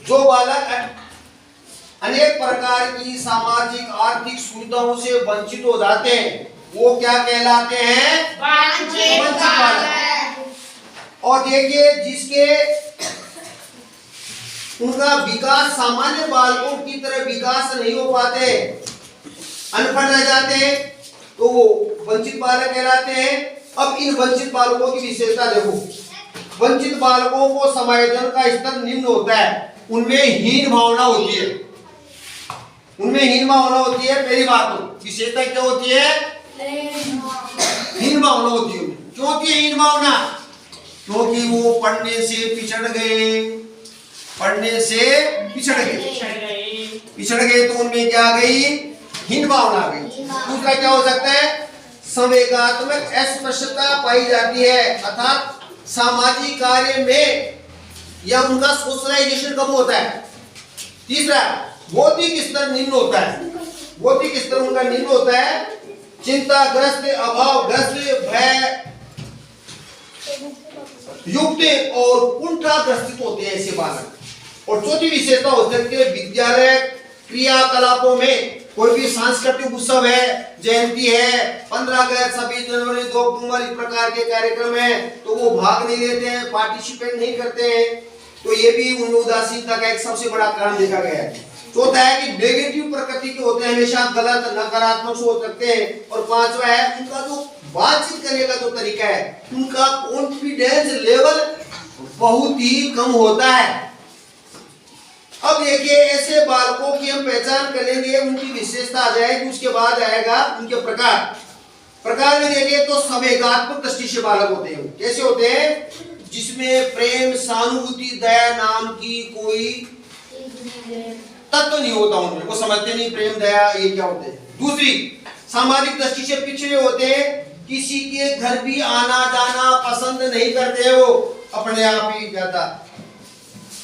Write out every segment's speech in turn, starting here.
जो बालक अनेक प्रकार की सामाजिक आर्थिक सुविधाओं से वंचित हो जाते हैं वो क्या कहलाते हैं? वंचित बालक। और देखिए जिसके उनका विकास सामान्य बालकों की तरह विकास नहीं हो पाते, अनपढ़ रह जाते हैं, तो वो वंचित बालक कहलाते हैं। अब इन वंचित बालकों की विशेषता देखो। वंचित बालकों को समायोजन का स्तर निम्न होता है, उनमें हीन भावना होती है, उनमें हीन भावना होती है। पहली बात तो विशेषता क्या होती है? हीन भावना होती है। क्यों होती है हीन भावना? क्योंकि वो पढ़ने से पिछड़ गए, पढ़ने से पिछड़ गए तो उनमें क्या आ गई? हीन भावना आ गई। दूसरा क्या हो सकता है? संवेगात्मक अस्पष्टता पाई जाती है, अर्थात सामाजिक कार्य में या उनका सोशलाइजेशन कम होता है। तीसरा बौद्धिक स्तर निम्न होता है, बौद्धिक स्तर उनका निम्न होता है। चिंताग्रस्त, अभावग्रस्त, भय युक्त और कुंठाग्रसित होते हैं ऐसे बालक। और चौथी विशेषता हो सकती है विद्यालय क्रियाकलापों में कोई भी सांस्कृतिक उत्सव है, जयंती है, 15 अगस्त, 26 जनवरी, 2 अक्टूबर, इस प्रकार के कार्यक्रम है तो वो भाग नहीं लेते हैं, पार्टिसिपेट नहीं करते हैं। तो ये भी उनमें उदासीनता का एक सबसे बड़ा कारण देखा गया है। चौथा है कि नेगेटिव प्रकृति के होते हैं, हमेशा गलत नकारात्मक सोच रखते हैं। और पांचवा है उनका जो बातचीत करने का जो तरीका है, उनका कॉन्फिडेंस लेवल बहुत ही कम होता है। अब देखिए ऐसे बालकों की हम पहचान करेंगे, उनकी विशेषता आ जाएगी, उसके बाद आएगा उनके प्रकार में देखिए तो संवेगात्मक दृष्टि से बालक होते हैं। कैसे होते हैं? जिसमें प्रेम, सहानुभूति, दया नाम की कोई तत्व नहीं होता उनमें, वो समझते नहीं प्रेम दया ये क्या होते हैं। दूसरी, सामाजिक दृष्टि से पिछड़े होते हैं, किसी के घर भी आना जाना पसंद नहीं करते हैं, वो अपने आप ही ज्यादा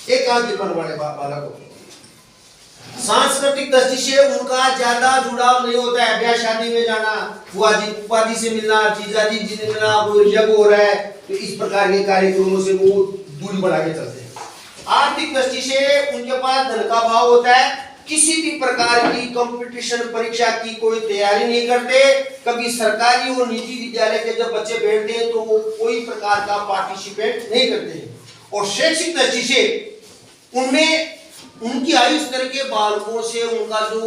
एकांकीपन वाले बालक होते हैं। सांस्कृतिक दृष्टि से उनका ज्यादा जुड़ाव नहीं होता है, ब्याह शादी में जाना, बुआ जी से मिलना, जीजा जी से मिलना, कोई यज्ञ हो रहा है तो इस प्रकार के कार्यक्रमों से वो दूरी बढ़ा के चलते हैं। आर्थिक दृष्टि से उनके पास धन का भाव होता है, किसी भी प्रकार की कंपटीशन परीक्षा की कोई तैयारी नहीं करते। कभी सरकारी और निजी विद्यालय के जब बच्चे बैठते हैं तो वो कोई प्रकार का पार्टिसिपेट नहीं करते हैं। और शैक्षिक दृष्टि से उनमें उनकी आयु स्तर के बालकों से उनका जो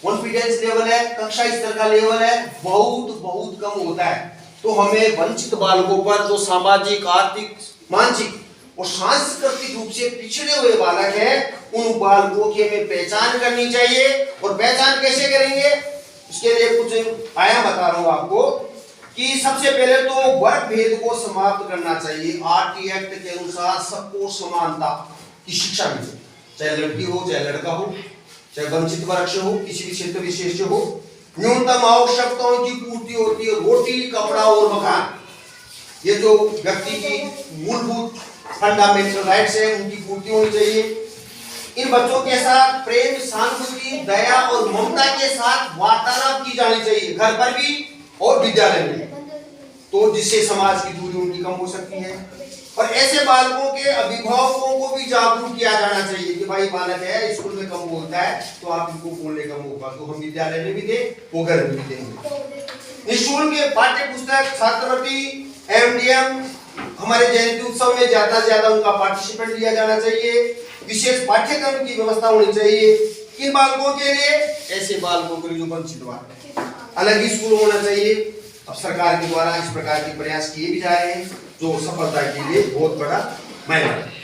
कॉन्फिडेंस लेवल है, कक्षा स्तर का लेवल है, बहुत कम होता है। तो हमें वंचित बालकों पर जो सामाजिक, आर्थिक, मानसिक और सांस्कृतिक रूप से पिछड़े हुए बालक हैं, उन बालकों की हमें पहचान करनी चाहिए। और पहचान कैसे करेंगे? उसके लिए कुछ आयाम बता रहा हूं आपको कि सबसे पहले तो वर्ग भेद को समाप्त करना चाहिए। आरटी एक्ट के अनुसार सबको समानता की शिक्षा मिले, चाहे लड़की हो चाहे लड़का हो, चाहे वंचित वर्ग से हो, किसी भी क्षेत्र विशेष से हो। न्यूनतम आवश्यकताओं की पूर्ति होती है, रोटी, कपड़ा और मकान। ये जो व्यक्ति की मूलभूत फंडामेंटल राइट्स है उनकी पूर्ति होनी चाहिए। इन बच्चों के साथ प्रेम, सहानुभूति, दया और ममता के साथ वार्तालाप की जानी चाहिए, घर पर भी और विद्यालय में, तो जिससे समाज की दूरी उनकी कम हो सकती है। और ऐसे बालकों के अभिभावकों को भी जागरूक किया जाना चाहिए कि भाई बालक है स्कूल में कम बोलता है तो आप इनको बोलने का मौका तो हम विद्यालय में भी दें, वो घर में भी देंगे। निःशुल्क पाठ्य पुस्तक, छात्रवृत्ति, एमडीएम, हमारे जयंती उत्सव में ज्यादा से ज्यादा उनका पार्टिसिपेट लिया जाना चाहिए। विशेष पाठ्यक्रम की व्यवस्था होनी चाहिए इन बालकों के लिए। ऐसे बालकों के लिए जो वंचित बालक, अलग ही स्कूल होना चाहिए। अब सरकार के द्वारा इस प्रकार के प्रयास किए भी जा रहे हैं जो सफलता के लिए बहुत बड़ा मायना है।